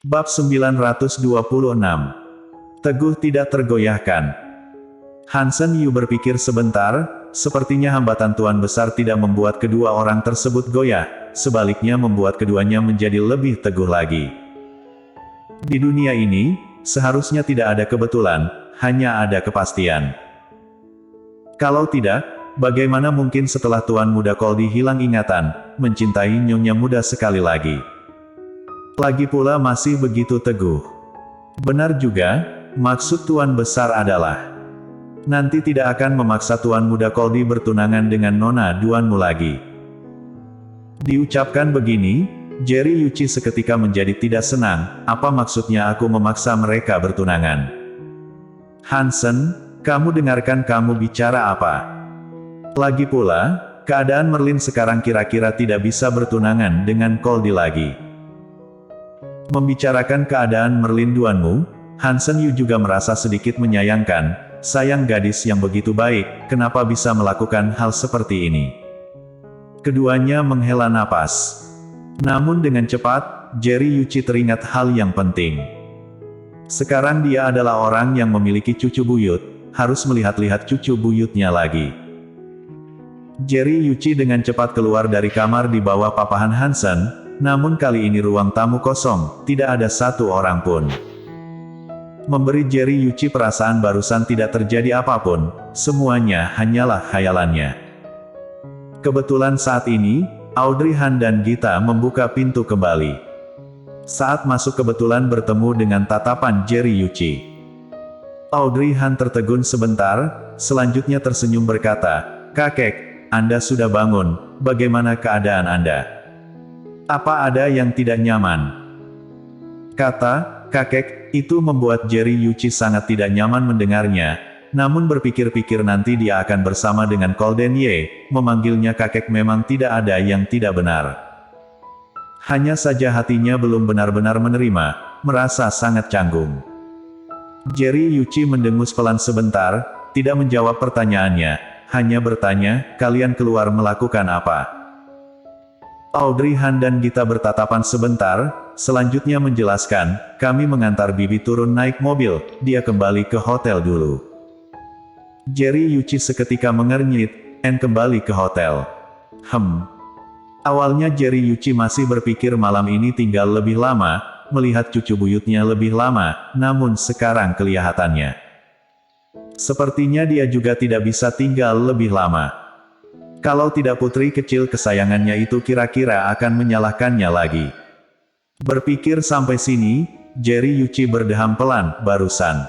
Bab 926. Teguh tidak tergoyahkan. Hansen Yu berpikir sebentar, sepertinya hambatan Tuan Besar tidak membuat kedua orang tersebut goyah, sebaliknya membuat keduanya menjadi lebih teguh lagi. Di dunia ini, seharusnya tidak ada kebetulan, hanya ada kepastian. Kalau tidak, bagaimana mungkin setelah Tuan Muda Koldi hilang ingatan, mencintai Nyonya Muda sekali lagi? Lagi pula masih begitu teguh. Benar juga, maksud Tuan Besar adalah nanti tidak akan memaksa Tuan Muda Koldi bertunangan dengan Nona Duanmu lagi. Diucapkan begini, Jerry Yuchi seketika menjadi tidak senang. Apa maksudnya aku memaksa mereka bertunangan? Hansen, kamu dengarkan kamu bicara apa? Lagi pula, keadaan Merlin sekarang kira-kira tidak bisa bertunangan dengan Koldi lagi. Membicarakan keadaan Merlin Duanmu, Hansen Yu juga merasa sedikit menyayangkan. Sayang gadis yang begitu baik, kenapa bisa melakukan hal seperti ini? Keduanya menghela napas. Namun dengan cepat, Jerry Yuchi teringat hal yang penting. Sekarang dia adalah orang yang memiliki cucu buyut, harus melihat-lihat cucu buyutnya lagi. Jerry Yuchi dengan cepat keluar dari kamar di bawah papahan Hansen. Namun kali ini ruang tamu kosong, tidak ada satu orang pun. Memberi Jerry Yuchi perasaan barusan tidak terjadi apapun, semuanya hanyalah khayalannya. Kebetulan saat ini, Audrey Han dan Gita membuka pintu kembali. Saat masuk kebetulan bertemu dengan tatapan Jerry Yuchi. Audrey Han tertegun sebentar, selanjutnya tersenyum berkata, "Kakek, Anda sudah bangun, bagaimana keadaan Anda? Apa ada yang tidak nyaman?" Kata kakek itu membuat Jerry Yuchi sangat tidak nyaman mendengarnya, namun berpikir-pikir nanti dia akan bersama dengan Golden Ye, memanggilnya kakek memang tidak ada yang tidak benar. Hanya saja hatinya belum benar-benar menerima, merasa sangat canggung. Jerry Yuchi mendengus pelan sebentar, tidak menjawab pertanyaannya, hanya bertanya, "Kalian keluar melakukan apa?" Audrey Han dan Gita bertatapan sebentar, selanjutnya menjelaskan, "Kami mengantar Bibi turun naik mobil, dia kembali ke hotel dulu." Jerry Yuchi seketika mengernyit, kembali ke hotel. Awalnya Jerry Yuchi masih berpikir malam ini tinggal lebih lama, melihat cucu buyutnya lebih lama, namun sekarang kelihatannya sepertinya dia juga tidak bisa tinggal lebih lama. Kalau tidak putri kecil kesayangannya itu kira-kira akan menyalahkannya lagi. Berpikir sampai sini, Jerry Yuchi berdeham pelan, barusan.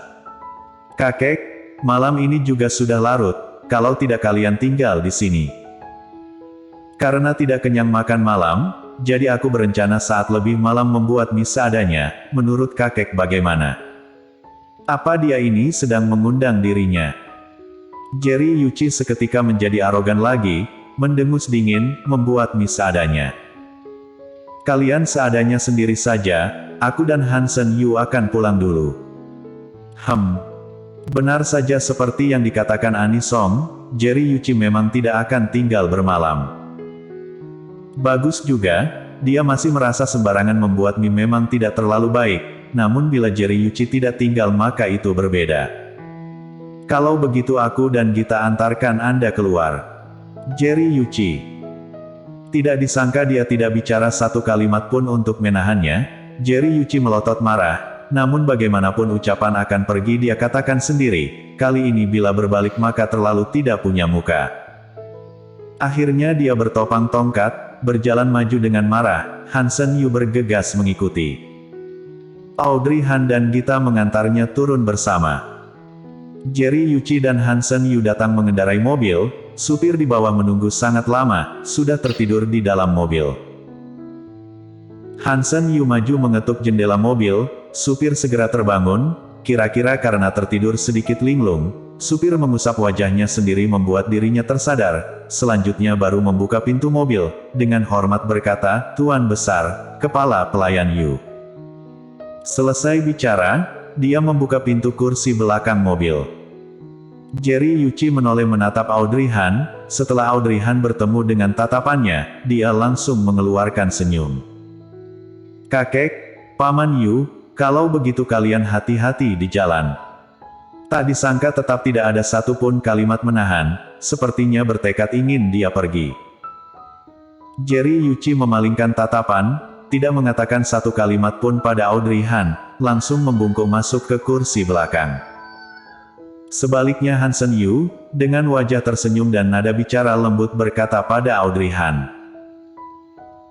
"Kakek, malam ini juga sudah larut, kalau tidak kalian tinggal di sini." Karena tidak kenyang makan malam, jadi aku berencana saat lebih malam membuat mie seadanya, menurut kakek bagaimana? Apa dia ini sedang mengundang dirinya? Jerry Yuchi seketika menjadi arogan lagi, mendengus dingin, membuat mie seadanya. "Kalian seadanya sendiri saja, aku dan Hansen Yu akan pulang dulu." Benar saja seperti yang dikatakan Ani Song, Jerry Yuchi memang tidak akan tinggal bermalam. Bagus juga, dia masih merasa sembarangan membuat mie memang tidak terlalu baik, namun bila Jerry Yuchi tidak tinggal maka itu berbeda. "Kalau begitu aku dan Gita antarkan Anda keluar." Jerry Yuchi. Tidak disangka dia tidak bicara satu kalimat pun untuk menahannya. Jerry Yuchi melotot marah, namun bagaimanapun ucapan akan pergi dia katakan sendiri, kali ini bila berbalik maka terlalu tidak punya muka. Akhirnya dia bertopang tongkat, berjalan maju dengan marah. Hansen Yu bergegas mengikuti. Audrey Han dan Gita mengantarnya turun bersama. Jerry Yuchi dan Hansen Yu datang mengendarai mobil, supir di bawah menunggu sangat lama, sudah tertidur di dalam mobil. Hansen Yu maju mengetuk jendela mobil, supir segera terbangun, kira-kira karena tertidur sedikit linglung, supir mengusap wajahnya sendiri membuat dirinya tersadar, selanjutnya baru membuka pintu mobil, dengan hormat berkata, "Tuan Besar, Kepala Pelayan Yu." Selesai bicara, dia membuka pintu kursi belakang mobil. Jerry Yuchi menoleh menatap Audrey Han, setelah Audrey Han bertemu dengan tatapannya, dia langsung mengeluarkan senyum. "Kakek, Paman Yu, kalau begitu kalian hati-hati di jalan. Tak disangka tetap tidak ada satupun kalimat menahan, sepertinya bertekad ingin dia pergi. Jerry Yuchi memalingkan tatapan, tidak mengatakan satu kalimat pun pada Audrey Han, langsung membungkuk masuk ke kursi belakang. Sebaliknya Hansen Yu, dengan wajah tersenyum dan nada bicara lembut berkata pada Audrey Han.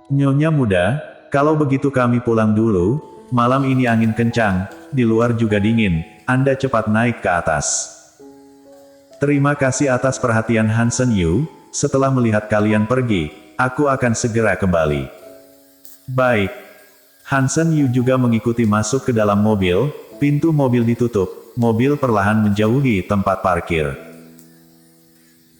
Nyonya muda, kalau begitu kami pulang dulu, malam ini angin kencang, di luar juga dingin, Anda cepat naik ke atas. Terima kasih atas perhatian Hansen Yu, setelah melihat kalian pergi, aku akan segera kembali. Baik. Hansen Yu juga mengikuti masuk ke dalam mobil, pintu mobil ditutup, mobil perlahan menjauhi tempat parkir.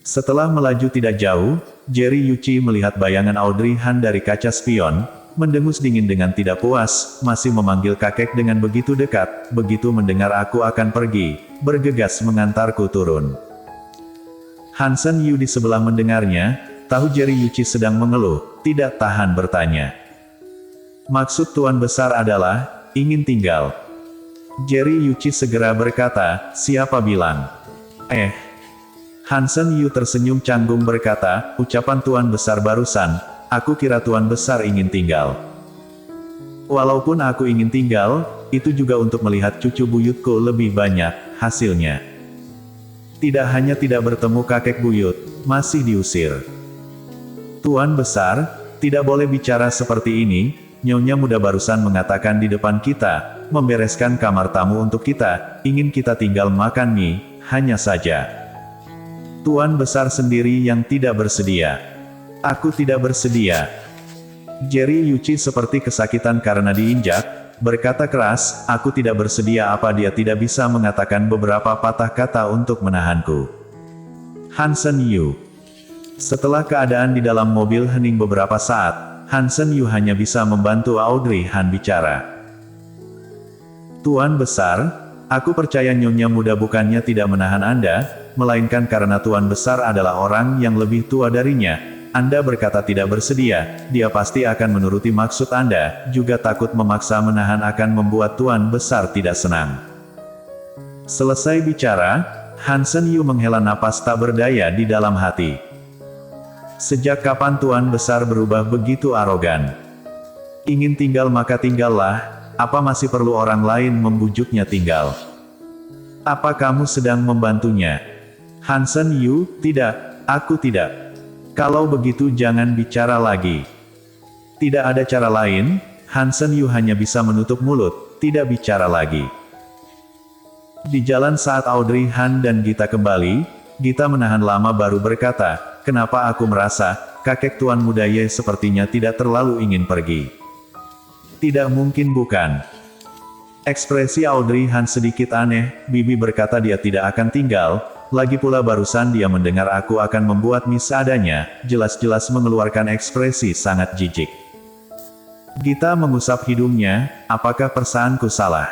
Setelah melaju tidak jauh, Jerry Yuchi melihat bayangan Audrey Han dari kaca spion, mendengus dingin dengan tidak puas, masih memanggil kakek dengan begitu dekat, begitu mendengar aku akan pergi, bergegas mengantarku turun. Hansen Yu di sebelah mendengarnya, tahu Jerry Yuchi sedang mengeluh, tidak tahan bertanya. Maksud Tuan Besar adalah, ingin tinggal. Jerry Yuchi segera berkata, siapa bilang? Hansen Yu tersenyum canggung berkata, ucapan Tuan Besar barusan, aku kira Tuan Besar ingin tinggal. Walaupun aku ingin tinggal, itu juga untuk melihat cucu buyutku lebih banyak, hasilnya. Tidak hanya tidak bertemu kakek buyut, masih diusir. Tuan Besar, tidak boleh bicara seperti ini, Nyonya muda barusan mengatakan di depan kita, membereskan kamar tamu untuk kita, ingin kita tinggal makan mie, hanya saja. Tuan Besar sendiri yang tidak bersedia. Aku tidak bersedia. Jerry Yuchi seperti kesakitan karena diinjak, berkata keras, aku tidak bersedia apa dia tidak bisa mengatakan beberapa patah kata untuk menahanku. Hansen Yu. Setelah keadaan di dalam mobil hening beberapa saat, Hansen Yu hanya bisa membantu Audrey Han bicara. Tuan Besar, aku percaya Nyonya muda bukannya tidak menahan Anda, melainkan karena Tuan Besar adalah orang yang lebih tua darinya. Anda berkata tidak bersedia, dia pasti akan menuruti maksud Anda, juga takut memaksa menahan akan membuat Tuan Besar tidak senang. Selesai bicara, Hansen Yu menghela napas tak berdaya di dalam hati. Sejak kapan Tuan Besar berubah begitu arogan? Ingin tinggal maka tinggallah, apa masih perlu orang lain membujuknya tinggal? Apa kamu sedang membantunya? Hansen Yu, tidak, aku tidak. Kalau begitu jangan bicara lagi. Tidak ada cara lain, Hansen Yu hanya bisa menutup mulut, tidak bicara lagi. Di jalan saat Audrey Han dan Gita kembali, Gita menahan lama baru berkata, kenapa aku merasa, kakek Tuan Muda Ye sepertinya tidak terlalu ingin pergi. Tidak mungkin bukan. Ekspresi Audrey Han sedikit aneh, Bibi berkata dia tidak akan tinggal, lagi pula barusan dia mendengar aku akan membuat mie seadanya, jelas-jelas mengeluarkan ekspresi sangat jijik. Gita mengusap hidungnya, apakah perasaanku salah?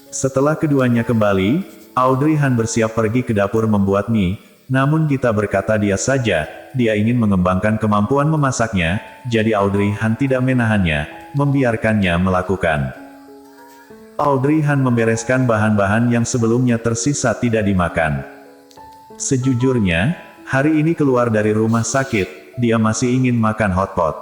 Setelah keduanya kembali, Audrey Han bersiap pergi ke dapur membuat mie, namun Gita berkata dia saja, dia ingin mengembangkan kemampuan memasaknya, jadi Audrey Han tidak menahannya, membiarkannya melakukan. Audrey Han membereskan bahan-bahan yang sebelumnya tersisa tidak dimakan. Sejujurnya, hari ini keluar dari rumah sakit, dia masih ingin makan hotpot.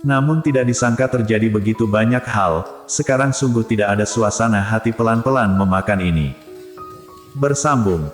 Namun tidak disangka terjadi begitu banyak hal, sekarang sungguh tidak ada suasana hati pelan-pelan memakan ini. Bersambung.